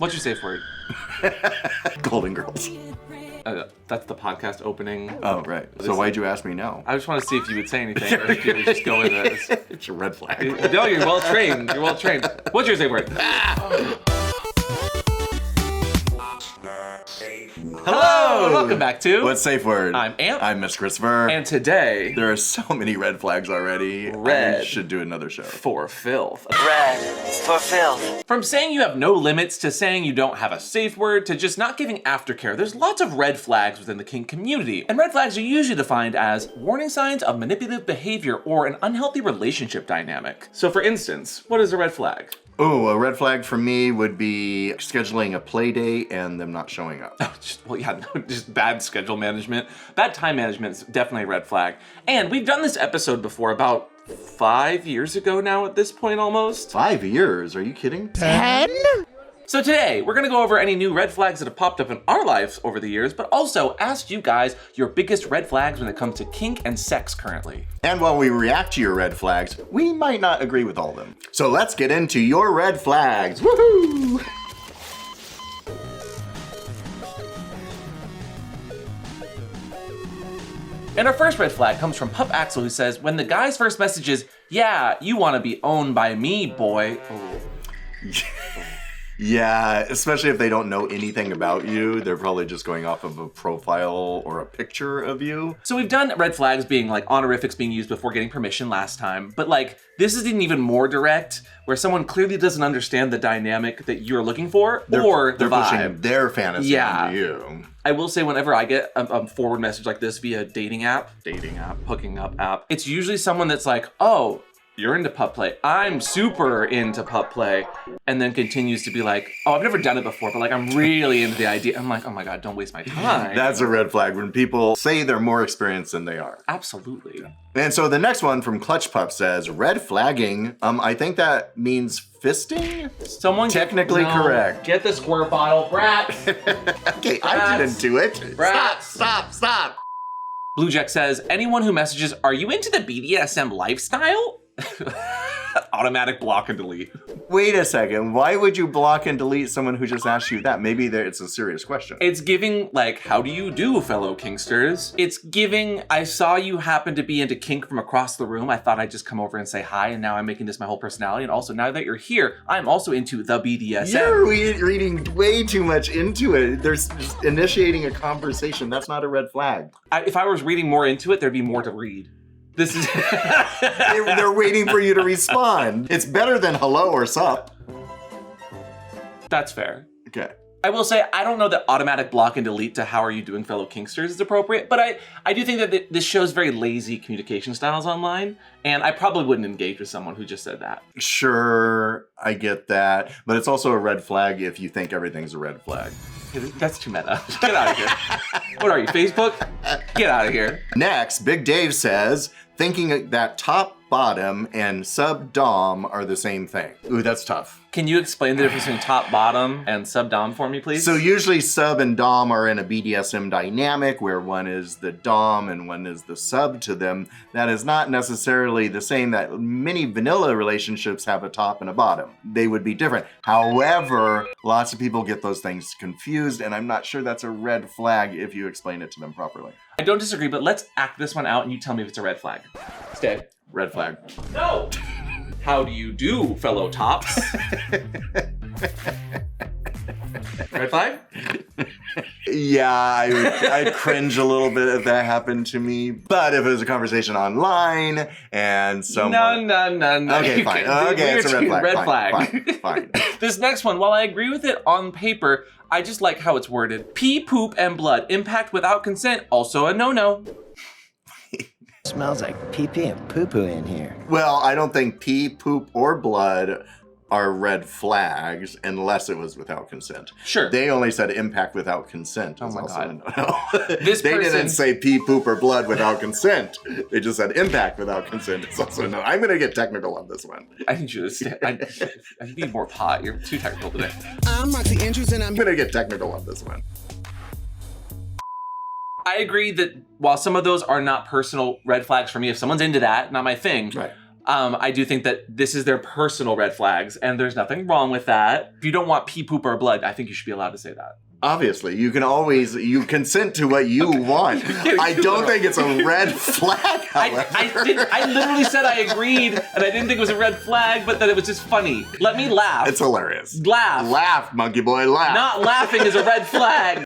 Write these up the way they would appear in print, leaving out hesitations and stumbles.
What's your safe word? Golden Girls. That's the podcast opening. Oh, right. So why'd you ask me now? I just want to see if you would say anything or if you would just go with it. It's a red flag. No, you're well trained. You're well trained. What's your safe word? Hello, and welcome back to What's Safe Word? I'm Amp. I'm Miss Christopher. And today, there are so many red flags already. Red I should do another show. for filth. Red for filth. From saying you have no limits to saying you don't have a safe word to just not giving aftercare, there's lots of red flags within the kink community. And red flags are usually defined as warning signs of manipulative behavior or an unhealthy relationship dynamic. So for instance, what is a red flag? Oh, a red flag for me would be scheduling a play date and them not showing up. Just bad schedule management. Bad time management is definitely a red flag. And we've done this episode before about 5 years ago now at this point almost. 5 years? Are you kidding? 10? So today, we're gonna go over any new red flags that have popped up in our lives over the years, but also ask you guys your biggest red flags when it comes to kink and sex currently. And while we react to your red flags, we might not agree with all of them. So let's get into your red flags. Woohoo! And our first red flag comes from Pup Axel, who says, when the guy's first message is, yeah, you wanna be owned by me, boy. Oh. Yeah, especially if they don't know anything about you. They're probably just going off of a profile or a picture of you. So we've done red flags being like honorifics being used before getting permission last time, but like this is an even more direct where someone clearly doesn't understand the dynamic that you're looking for or the they're vibe. pushing their fantasy onto you. I will say whenever I get a forward message like this via dating app, hooking up app, it's usually someone that's like, oh, you're into pup play. I'm super into pup play. And then continues to be like, oh, I've never done it before, but like, I'm really into the idea. I'm like, oh my God, don't waste my time. That's a red flag when people say they're more experienced than they are. Absolutely. And so the next one from Clutch Pup says, red flagging. I think that means fisting? Someone technically correct. Get the squirt bottle, brat. Okay, I didn't do it. Brat. Stop. Blue Jack says, anyone who messages, are you into the BDSM lifestyle? Automatic block and delete. Wait a second. Why would you block and delete someone who just asked you that? Maybe it's a serious question. It's giving, like, how do you do, fellow kinksters? It's giving, I saw you happen to be into kink from across the room. I thought I'd just come over and say hi, and now I'm making this my whole personality. And also, now that you're here, I'm also into the BDSM. You're reading way too much into it. There's just initiating a conversation. That's not a red flag. If I was reading more into it, there'd be more to read. This is... They're waiting for you to respond. It's better than hello or sup. That's fair. Okay. I will say, I don't know that automatic block and delete to how are you doing, fellow kinksters is appropriate, but I do think that this shows very lazy communication styles online, and I probably wouldn't engage with someone who just said that. Sure, I get that, but it's also a red flag if you think everything's a red flag. That's too meta. Get out of here. What are you, Facebook? Get out of here. Next, Big Dave says, thinking that top, bottom, and sub-dom are the same thing. Ooh, that's tough. Can you explain the difference between top, bottom, and sub-dom for me, please? So usually sub and dom are in a BDSM dynamic where one is the dom and one is the sub to them. That is not necessarily the same that many vanilla relationships have a top and a bottom. They would be different. However, lots of people get those things confused, and I'm not sure that's a red flag if you explain it to them properly. I don't disagree, but let's act this one out and you tell me if it's a red flag. Stay. Red flag. No! How do you do, fellow tops? Red flag? Yeah, I'd cringe a little bit if that happened to me. But if it was a conversation online and someone... No. Okay, fine. Okay, it's a red flag. Red flag. Fine. This next one, while I agree with it on paper, I just like how it's worded. Pee, poop, and blood. Impact without consent. Also a no-no. Smells like pee-pee and poo-poo in here. Well, I don't think pee, poop, or blood are red flags unless it was without consent. Sure. They only said impact without consent. Oh my God. They didn't say pee, poop, or blood without consent. They just said impact without consent. It's also no. I'm going to get technical on this one. I need you to I need more pot. You're too technical today. I'm Roxy Andrews and I'm going to get technical on this one. I agree that while some of those are not personal red flags for me, if someone's into that, not my thing. Right. I do think that this is their personal red flags, and there's nothing wrong with that. If you don't want pee, poop, or blood, I think you should be allowed to say that. Obviously, you consent to what you want. I don't think it's a red flag, however. I literally said I agreed, and I didn't think it was a red flag, but that it was just funny. Let me laugh. It's hilarious. Laugh. Laugh, monkey boy, laugh. Not laughing is a red flag.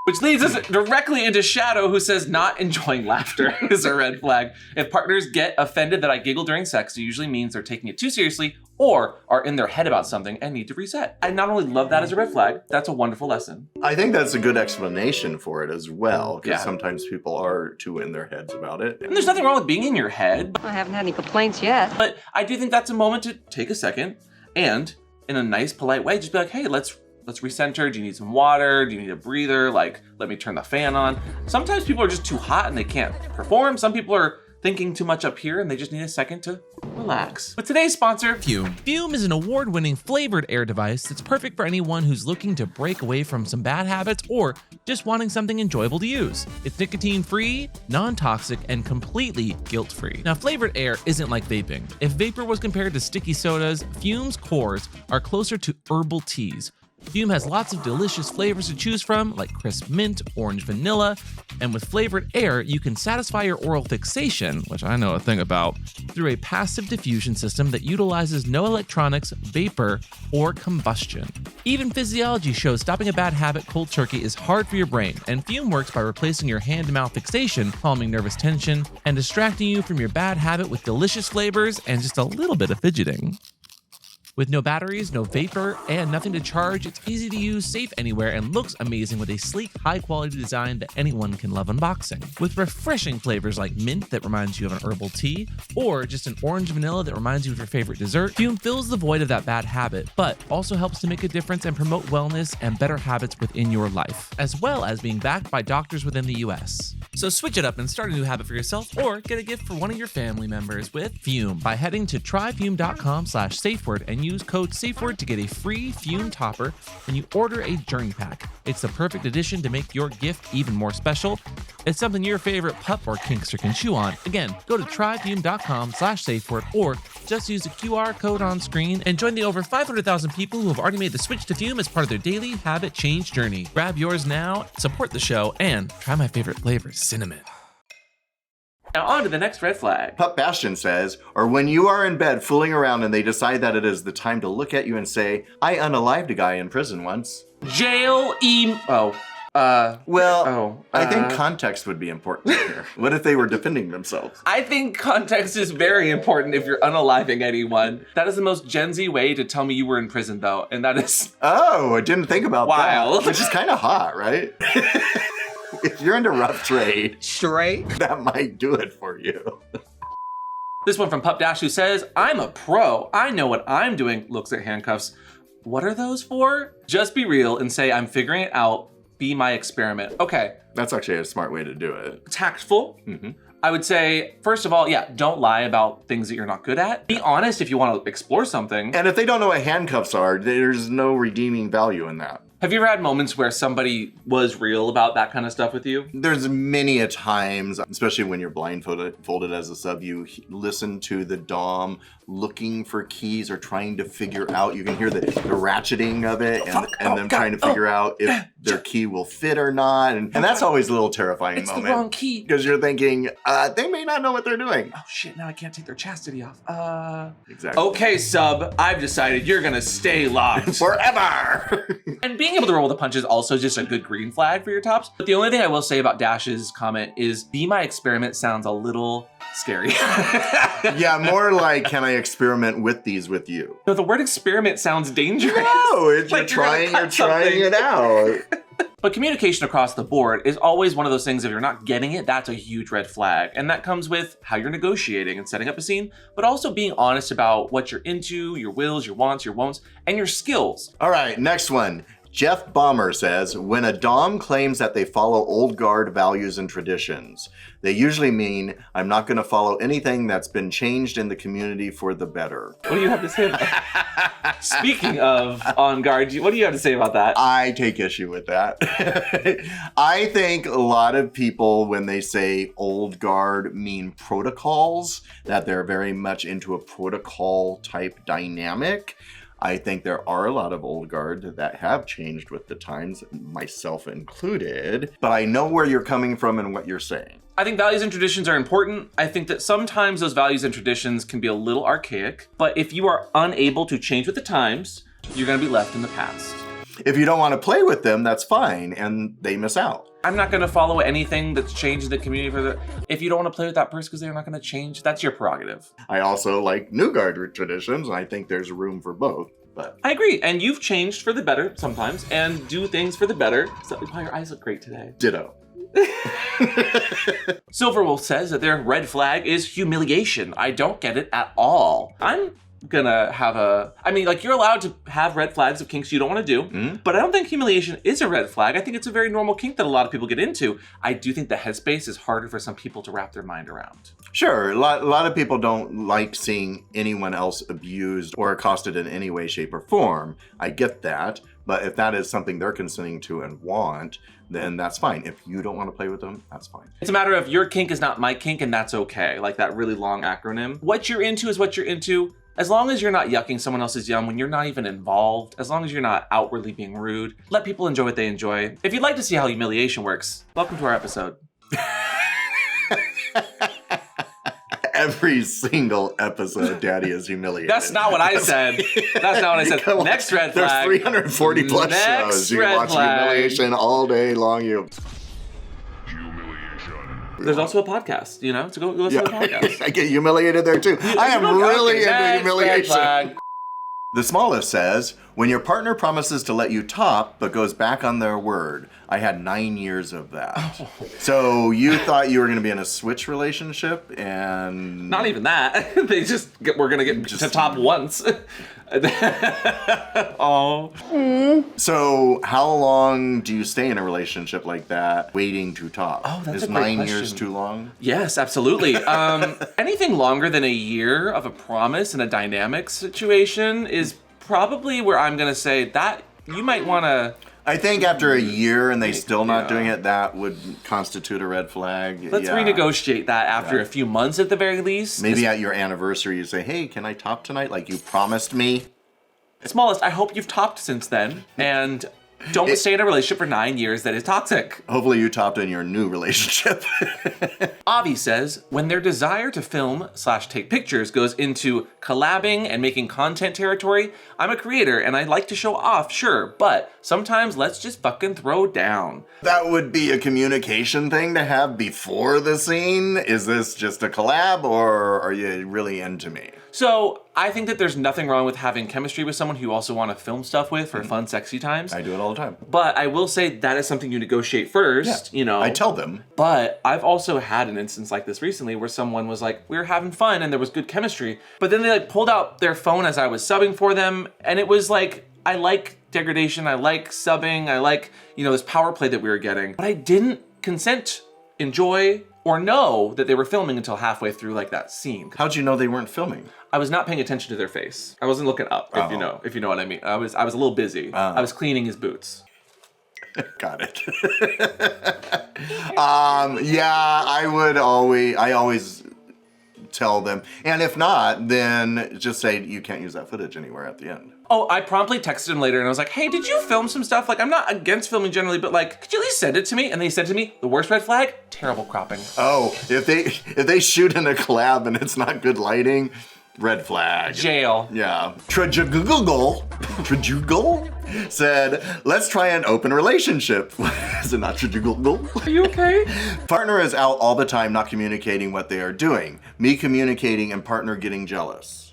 Which leads us directly into Shadow, who says not enjoying laughter is a red flag. If partners get offended that I giggle during sex, it usually means they're taking it too seriously or are in their head about something and need to reset. I not only love that as a red flag, that's a wonderful lesson. I think that's a good explanation for it as well, because Yeah. sometimes people are too in their heads about it. And there's nothing wrong with being in your head, I haven't had any complaints yet. but I do think that's a moment to take a second and in a nice, polite way, just be like, hey, let's recenter. Do you need some water? Do you need a breather? Like, let me turn the fan on. Sometimes people are just too hot and they can't perform. Some people are thinking too much up here and they just need a second to relax. But today's sponsor, Fume. Fume is an award-winning flavored air device that's perfect for anyone who's looking to break away from some bad habits or just wanting something enjoyable to use. It's nicotine-free, non-toxic, and completely guilt-free. Now, flavored air isn't like vaping. If vapor was compared to sticky sodas, Fume's cores are closer to herbal teas. Fume has lots of delicious flavors to choose from, like crisp mint, orange vanilla, and with flavored air, you can satisfy your oral fixation, which I know a thing about, through a passive diffusion system that utilizes no electronics, vapor, or combustion. Even physiology shows stopping a bad habit cold turkey is hard for your brain, and Fume works by replacing your hand-to-mouth fixation, calming nervous tension, and distracting you from your bad habit with delicious flavors and just a little bit of fidgeting. With no batteries, no vapor, and nothing to charge, it's easy to use, safe anywhere, and looks amazing with a sleek, high-quality design that anyone can love unboxing. With refreshing flavors like mint that reminds you of an herbal tea, or just an orange vanilla that reminds you of your favorite dessert, Fume fills the void of that bad habit, but also helps to make a difference and promote wellness and better habits within your life, as well as being backed by doctors within the US. So switch it up and start a new habit for yourself, or get a gift for one of your family members with Fume by heading to tryfume.com/Safeword and use code Safeword to get a free Fume topper when you order a journey pack. It's the perfect addition to make your gift even more special. It's something your favorite pup or kinkster can chew on. Again, go to tryfume.com/Safeword or just use the QR code on screen and join the over 500,000 people who have already made the switch to Fume as part of their daily habit change journey. Grab yours now, support the show, and try my favorite flavor, cinnamon. now on to the next red flag. Pup Bastion says, or when you are in bed fooling around and they decide that it is the time to look at you and say, I unalived a guy in prison once. Jail I think context would be important here. What if they were defending themselves? I think context is very important if you're unaliving anyone. That is the most Gen Z way to tell me you were in prison, though, and that is Oh, I didn't think about wild. that. Which is kind of hot, right? If you're into rough trade, Straight. that might do it for you. This one from Pup Dash, who says, I'm a pro. I know what I'm doing. Looks at handcuffs. What are those for? Just be real and say, I'm figuring it out. Be my experiment. Okay. That's actually a smart way to do it. Tactful. Mm-hmm. I would say, first of all, yeah, don't lie about things that you're not good at. Be honest if you want to explore something. And if they don't know what handcuffs are, there's no redeeming value in that. Have you ever had moments where somebody was real about that kind of stuff with you? There's many a times, especially when you're blindfolded as a sub, you listen to the dom looking for keys or trying to figure out, you can hear the ratcheting of it and them trying to figure out if their key will fit or not. And that's always a little terrifying It's moment. the wrong key. Because you're thinking, they may not know what they're doing. Oh shit, now I can't take their chastity off. Exactly. Okay, sub, I've decided you're gonna stay locked. Forever! And being able to roll the punches also just a good green flag for your tops. But the only thing I will say about Dash's comment is be my experiment sounds a little scary. Yeah, more like, can I experiment with these with you? No, the word experiment sounds dangerous. No, it's Like you're you're gonna trying cut it out. But communication across the board is always one of those things, if you're not getting it, that's a huge red flag. And that comes with how you're negotiating and setting up a scene, but also being honest about what you're into, your wills, your wants, your won'ts, and your skills. All right, next one. Jeff Bomber says, when a dom claims that they follow old guard values and traditions, they usually mean, I'm not going to follow anything that's been changed in the community for the better. What do you have to say about that? Speaking of on guard, what do you have to say about that? I take issue with that. I think a lot of people, when they say old guard, mean protocols, that they're very much into a protocol type dynamic. I think there are a lot of old guard that have changed with the times, myself included, but I know where you're coming from and what you're saying. I think values and traditions are important. I think that sometimes those values and traditions can be a little archaic, but if you are unable to change with the times, you're gonna be left in the past. If you don't want to play with them, that's fine, and they miss out. I'm not gonna follow anything that's changed in the community for the, if you don't wanna play with that person because they're not gonna change, that's your prerogative. I also like new guard traditions, and I think there's room for both. But I agree, and you've changed for the better sometimes, and do things for the better. So, wow, your eyes look great today. ditto. Silverwolf says that their red flag is humiliation. I don't get it at all. I'm gonna have you're allowed to have red flags of kinks you don't want to do, but I don't think humiliation is a red flag. I think it's a very normal kink that a lot of people get into. I do think the headspace is harder for some people to wrap their mind around. Sure, a lot of people don't like seeing anyone else abused or accosted in any way, shape, or form. I get that, but if that is something they're consenting to and want, then that's fine. If you don't want to play with them, that's fine. It's a matter of your kink is not my kink, and that's okay. Like that really long acronym. What you're into is what you're into. As long as you're not yucking someone else's yum when you're not even involved, as long as you're not outwardly being rude, let people enjoy what they enjoy. If you'd like to see how humiliation works, welcome to our episode. Every single episode, Daddy is humiliated. That's not what I said. That's not what I said. Come on. Next red flag. There's 340 plus Next shows. You red watch flag. humiliation all day long. There's also a podcast, to go listen to the podcast. I get humiliated there too. I am really into Next humiliation. red flag. The smallest says, when your partner promises to let you top but goes back on their word. I had 9 years of that. Oh. So you thought you were going to be in a switch relationship and... Not even that. They just we're going to get to top once. Oh. So how long do you stay in a relationship like that waiting to top? Oh, that's Is a great 9 years question. too long? Yes, absolutely. Anything longer than a year of a promise in a dynamic situation is probably where I'm going to say that you might want to... I think after a year and they still not Yeah. doing it, that would constitute a red flag. Let's renegotiate that after a few months at the very least. Maybe at your anniversary you say, hey, can I top tonight like you promised me? Smallest, I hope you've topped since then, and don't stay in a relationship for 9 years that is toxic. Hopefully you topped in your new relationship. Avi says, when their desire to film/take pictures goes into collabing and making content territory, I'm a creator and I like to show off, sure, but sometimes let's just fucking throw down. That would be a communication thing to have before the scene. Is this just a collab or are you really into me? So I think that there's nothing wrong with having chemistry with someone who you also want to film stuff with for fun, sexy times. I do it all the time. But I will say that is something you negotiate first, I tell them. But I've also had an instance like this recently where someone was like, we were having fun and there was good chemistry, but then they pulled out their phone as I was subbing for them, and it was like, I like degradation, I like subbing, I like, this power play that we were getting, but I didn't consent, enjoy, or know that they were filming until halfway through that scene. How'd you know they weren't filming? I was not paying attention to their face. I wasn't looking up, if you know what I mean. I was a little busy. I was cleaning his boots. Got it. I always tell them. And if not, then just say you can't use that footage anywhere at the end. Oh, I promptly texted him later and I was like, hey, did you film some stuff? I'm not against filming generally, but could you at least send it to me? And they said to me, the worst red flag, terrible cropping. Oh, if they shoot in a collab and it's not good lighting, red flag. Jail. Yeah. Trajugal said, let's try an open relationship. Is it not Trajugal? Are you okay? Partner is out all the time not communicating what they are doing. Me communicating and partner getting jealous.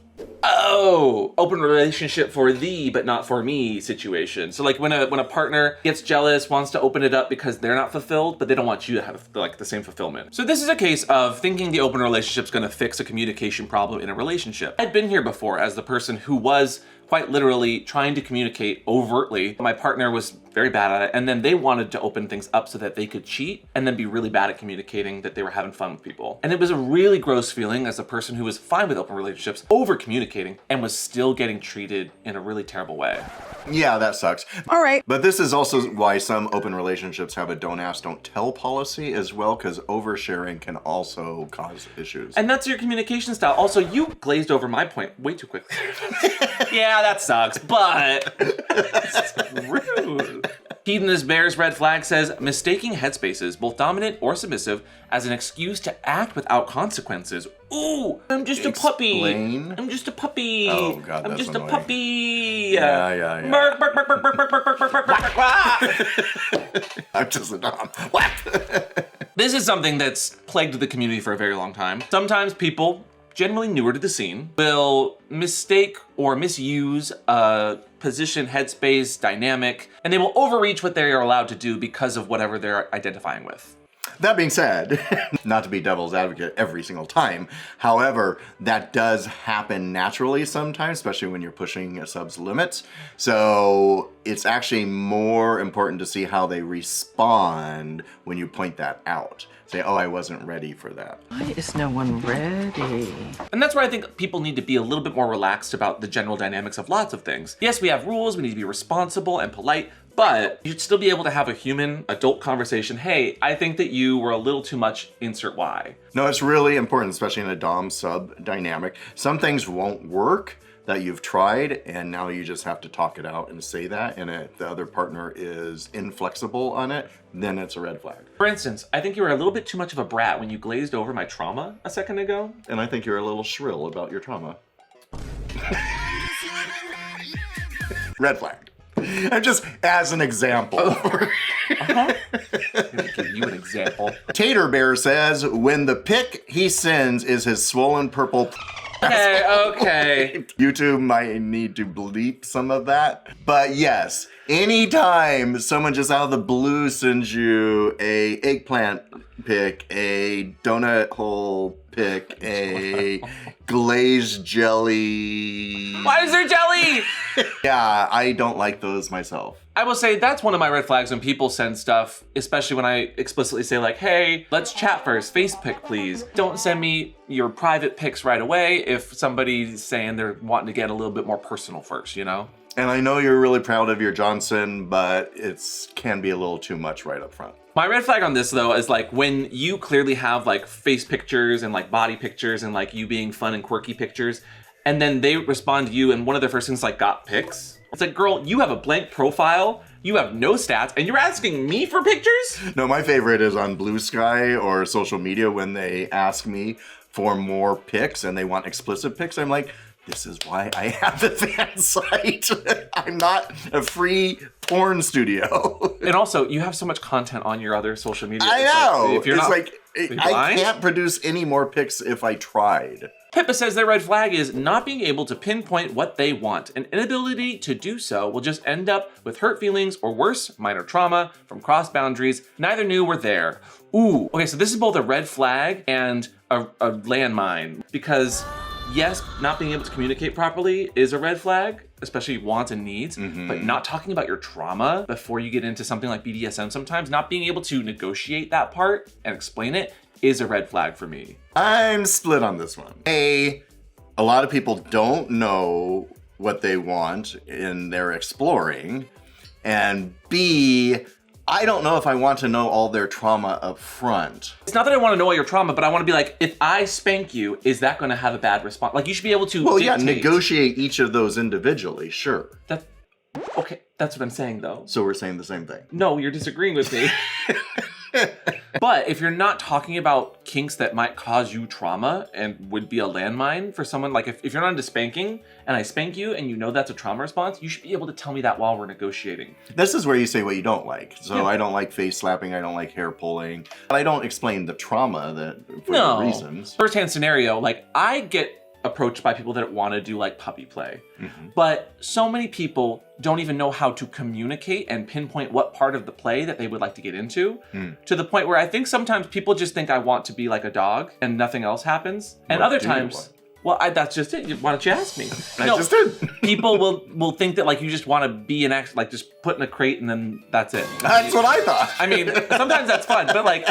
Oh, open relationship for thee, but not for me situation. So when a partner gets jealous, wants to open it up because they're not fulfilled, but they don't want you to have the same fulfillment. So this is a case of thinking the open relationship's gonna fix a communication problem in a relationship. I'd been here before as the person who was quite literally trying to communicate overtly. My partner was very bad at it, and then they wanted to open things up so that they could cheat and then be really bad at communicating that they were having fun with people. And it was a really gross feeling as a person who was fine with open relationships, over communicating, and was still getting treated in a really terrible way. Yeah, that sucks. All right. But this is also why some open relationships have a don't ask, don't tell policy as well, because oversharing can also cause issues. And that's your communication style. Also, you glazed over my point way too quickly. Yeah, that sucks, but it's rude. Hedonist Bear's red flag says, mistaking headspaces, both dominant or submissive, as an excuse to act without consequences. Ooh, I'm just a puppy. I'm just a puppy. Oh, God, I'm that's just annoying. a puppy. Yeah. Bark, bark, bark, bark, bark, bark, bark, bark, bark, bark, bark. I'm just a dom. What? This is something that's plagued the community for a very long time. Sometimes people, generally newer to the scene, will mistake or misuse a position, headspace, dynamic, and they will overreach what they are allowed to do because of whatever they're identifying with. That being said, not to be devil's advocate every single time, however, that does happen naturally sometimes, especially when you're pushing a sub's limits. So it's actually more important to see how they respond when you point that out. Say, oh, I wasn't ready for that. Why is no one ready? And that's where I think people need to be a little bit more relaxed about the general dynamics of lots of things. Yes, we have rules, we need to be responsible and polite, but you'd still be able to have a human adult conversation. Hey, I think that you were a little too much, insert why. No, it's really important, especially in a dom-sub dynamic. Some things won't work that you've tried, and now you just have to talk it out and say that, and if the other partner is inflexible on it, then it's a red flag. For instance, I think you were a little bit too much of a brat when you glazed over my trauma a second ago. And I think you're a little shrill about your trauma. Red flag. I'm just as an example. I'm gonna give you an example. Tater Bear says, when the pic he sends is his swollen purple Okay. YouTube might need to bleep some of that. But yes, anytime someone just out of the blue sends you a eggplant pic, a donut hole pic, a glazed jelly. Why is there jelly? Yeah, I don't like those myself. I will say that's one of my red flags when people send stuff, especially when I explicitly say like, hey, let's chat first, face pic please. Don't send me your private pics right away if somebody's saying they're wanting to get a little bit more personal first, you know? And I know you're really proud of your Johnson, but it's can be a little too much right up front. My red flag on this though is like when you clearly have like face pictures and like body pictures and like you being fun and quirky pictures, and then they respond to you and one of their first things like got pics. It's like, girl, you have a blank profile, you have no stats, and you're asking me for pictures? No, my favorite is on Bluesky or social media when they ask me for more pics and they want explicit pics. I'm like, this is why I have the fan site. I'm not a free porn studio. And also, you have so much content on your other social media. I know. Like, if you're it's not, like, I blind? can't produce any more pics if I tried. Pippa says their red flag is not being able to pinpoint what they want. An inability to do so will just end up with hurt feelings or worse, minor trauma from cross boundaries neither knew were there. Ooh, okay, so this is both a red flag and a landmine because yes, not being able to communicate properly is a red flag, especially wants and needs, but not talking about your trauma before you get into something like BDSM sometimes, not being able to negotiate that part and explain it is a red flag for me. I'm split on this one. A lot of people don't know what they want and they're exploring. And B, I don't know if I want to know all their trauma up front. It's not that I want to know all your trauma, but I want to be like, if I spank you, is that going to have a bad response? Like you should be able to yeah, dictate. negotiate each of those individually, sure. Okay, that's what I'm saying though. So we're saying the same thing. No, you're disagreeing with me. But if you're not talking about kinks that might cause you trauma and would be a landmine for someone, like if you're not into spanking and I spank you and you know that's a trauma response, you should be able to tell me that while we're negotiating. This is where you say what you don't like. So Yeah. I don't like face slapping, I don't like hair pulling. But I don't explain the trauma that for No. the reasons. First-hand scenario, like I get approached by people that want to do like puppy play. But so many people don't even know how to communicate and pinpoint what part of the play that they would like to get into, to the point where I think sometimes people just think I want to be like a dog and nothing else happens. And What other do you times, want? Well, that's just it. Why don't you ask me? I just did. People will think that like you just want to be an ex, like just put in a crate and then that's it. That's what I thought. I mean, sometimes that's fun, but like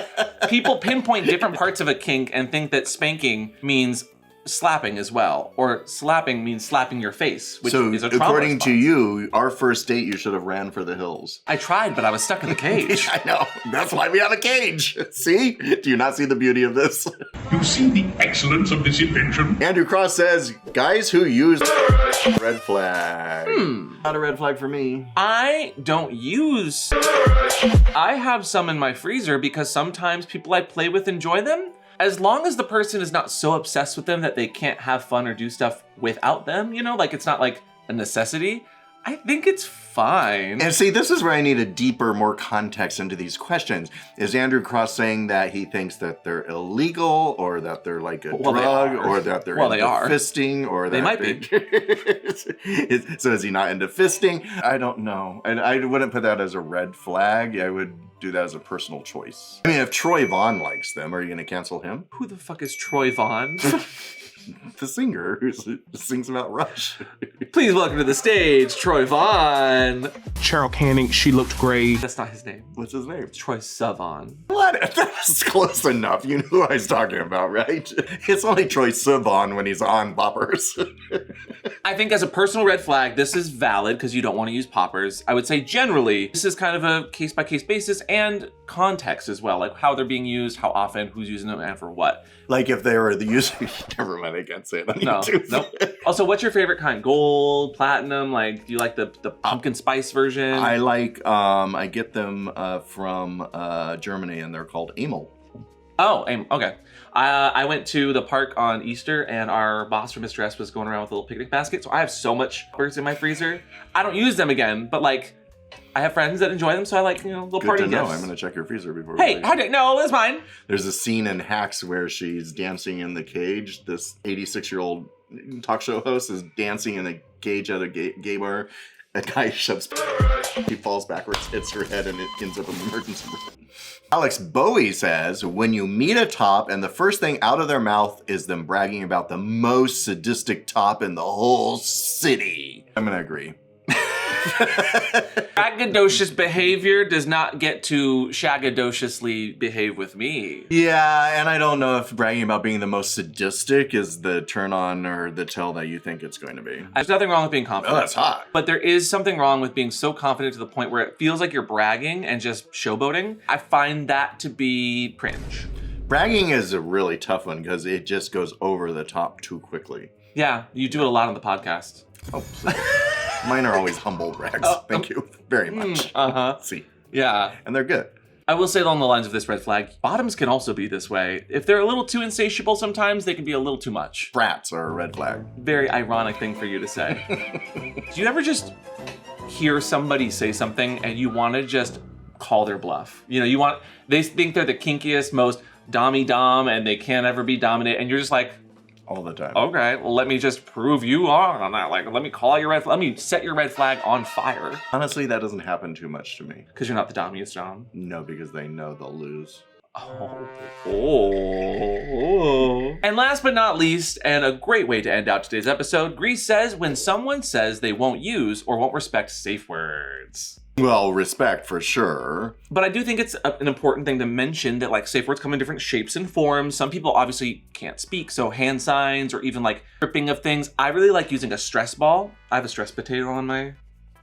people pinpoint different parts of a kink and think that spanking means slapping as well, or slapping means slapping your face, which is a trauma according response. to you, our first date, you should have ran for the hills. I tried, but I was stuck in the cage. I know. That's why we have a cage. See? Do you not see the beauty of this? You see the excellence of this invention? Andrew Cross says, guys who use red flag. Not a red flag for me. I don't use. I have some in my freezer because sometimes people I play with enjoy them. As long as the person is not so obsessed with them that they can't have fun or do stuff without them, you know, like it's not like a necessity, I think it's fine. And see, this is where I need a deeper, more context into these questions. Is Andrew Cross saying that he thinks that they're illegal, or that they're like a drug, or that they're into fisting, or that they might be. So is he not into fisting? I don't know. And I wouldn't put that as a red flag. I would do that as a personal choice. I mean, if Troy Vaughn likes them, are you going to cancel him? Who the fuck is Troy Vaughn? The singer who sings about Rush. Please welcome to the stage, Troy Vaughn. Cheryl Canning, she looked great. That's not his name. What's his name? Troy Sivan. What? That's close enough. You know who I was talking about, right? It's only Troy Sivan when he's on poppers. I think as a personal red flag, this is valid because you don't want to use poppers. I would say generally, this is kind of a case-by-case basis and context as well, like how they're being used, how often, who's using them, and for what. Like if they were the user, never mind, I can't say it on YouTube. No. Also, what's your favorite kind? Gold, platinum? Like, do you like the pumpkin spice version? I like, I get them from Germany, and they're called Amel. Oh, okay. I went to the park on Easter, and our boss from Mr. S was going around with a little picnic basket, so I have so much poppers in my freezer. I don't use them again, but like, I have friends that enjoy them, so I like, little Good party to know. gifts. I'm going to check your freezer before Hey, we no, that's mine. There's a scene in Hacks where she's dancing in the cage. This 86-year-old talk show host is dancing in a cage at a gay bar. A guy shoves, he falls backwards, hits her head, and it ends up in the emergency room. Alex Bowie says, when you meet a top and the first thing out of their mouth is them bragging about the most sadistic top in the whole city. I'm going to agree. Shagadocious behavior does not get to shagadociously behave with me. Yeah, and I don't know if bragging about being the most sadistic is the turn on or the tell that you think it's going to be. There's nothing wrong with being confident. Oh, that's hot. But there is something wrong with being so confident to the point where it feels like you're bragging and just showboating. I find that to be cringe. Bragging is a really tough one because it just goes over the top too quickly. Yeah, you do it a lot on the podcast. Oh, please. Mine are always humble brags. Thank you very much. See. Yeah. And they're good. I will say along the lines of this red flag, bottoms can also be this way. If they're a little too insatiable sometimes, they can be a little too much. Brats are a red flag. Very ironic thing for you to say. Do you ever just hear somebody say something and you want to just call their bluff? They think they're the kinkiest, most dom and they can't ever be dominated, and you're just like, all the time. Okay, well, let me just prove you are on that. Like, let me call your red flag. Let me set your red flag on fire. Honestly, that doesn't happen too much to me. Because you're not the dommiest dom. No, because they know they'll lose. Oh. And last but not least, and a great way to end out today's episode, Grease says when someone says they won't use or won't respect safe words. Well, respect for sure. But I do think it's an important thing to mention that like safe words come in different shapes and forms. Some people obviously can't speak, so hand signs or even like gripping of things. I really like using a stress ball. I have a stress potato on my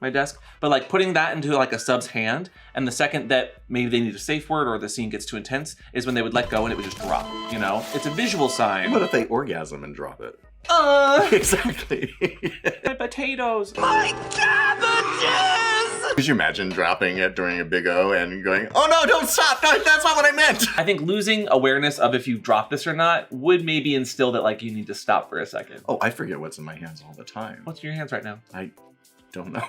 desk, but like putting that into like a sub's hand, and the second that maybe they need a safe word or the scene gets too intense is when they would let go and it would just drop, It's a visual sign. What if they orgasm and drop it? Exactly. My potatoes. My cabbages! Could you imagine dropping it during a big O and going, oh no, don't stop, no, that's not what I meant. I think losing awareness of if you drop this or not would maybe instill that like you need to stop for a second. Oh, I forget what's in my hands all the time. What's in your hands right now? I don't know.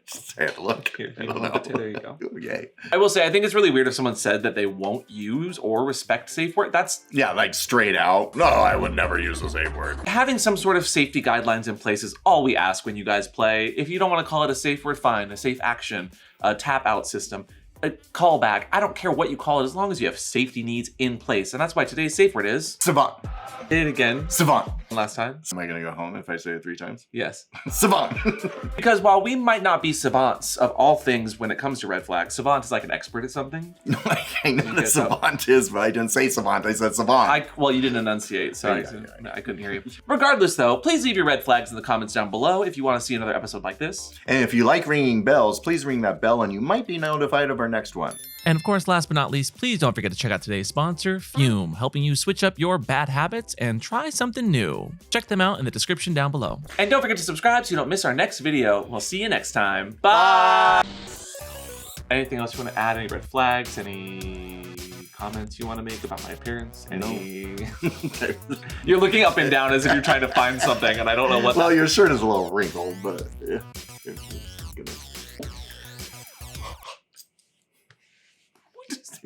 Just had to look. Here, I don't know. there you go. Oh, yay. I will say, I think it's really weird if someone said that they won't use or respect safe word. That's Yeah, like straight out. No, I would never use a safe word. having some sort of safety guidelines in place is all we ask when you guys play. If you don't want to call it a safe word, fine. A safe action, a tap out system. a callback. I don't care what you call it as long as you have safety needs in place. And that's why today's safe word is Savant. say it again. Savant. Last time. Am I gonna go home if I say it 3 times? Yes. Savant. Because while we might not be savants of all things when it comes to red flags, savant is like an expert at something. No, I know what Okay, so- savant is, but I didn't say savant. I said savant. Well, you didn't enunciate, so Yeah. I couldn't hear you. Regardless, though, please leave your red flags in the comments down below if you want to see another episode like this. And if you like ringing bells, please ring that bell and you might be notified of our next one. And of course, last but not least, please don't forget to check out today's sponsor, Fume, helping you switch up your bad habits and try something new. Check them out in the description down below. And don't forget to subscribe so you don't miss our next video. We'll see you next time. Bye! Anything else you want to add? Any red flags? Any comments you want to make about my appearance? Any... You're looking up and down as if you're trying to find something, and I don't know what Well, your shirt is a little wrinkled, but yeah.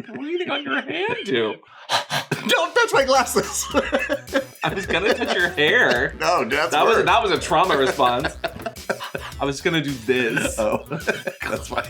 What are you on your hand to? Don't touch my glasses. I was gonna touch your hair. No, that's That worse. was a trauma response. I was gonna do this. Oh, that's fine.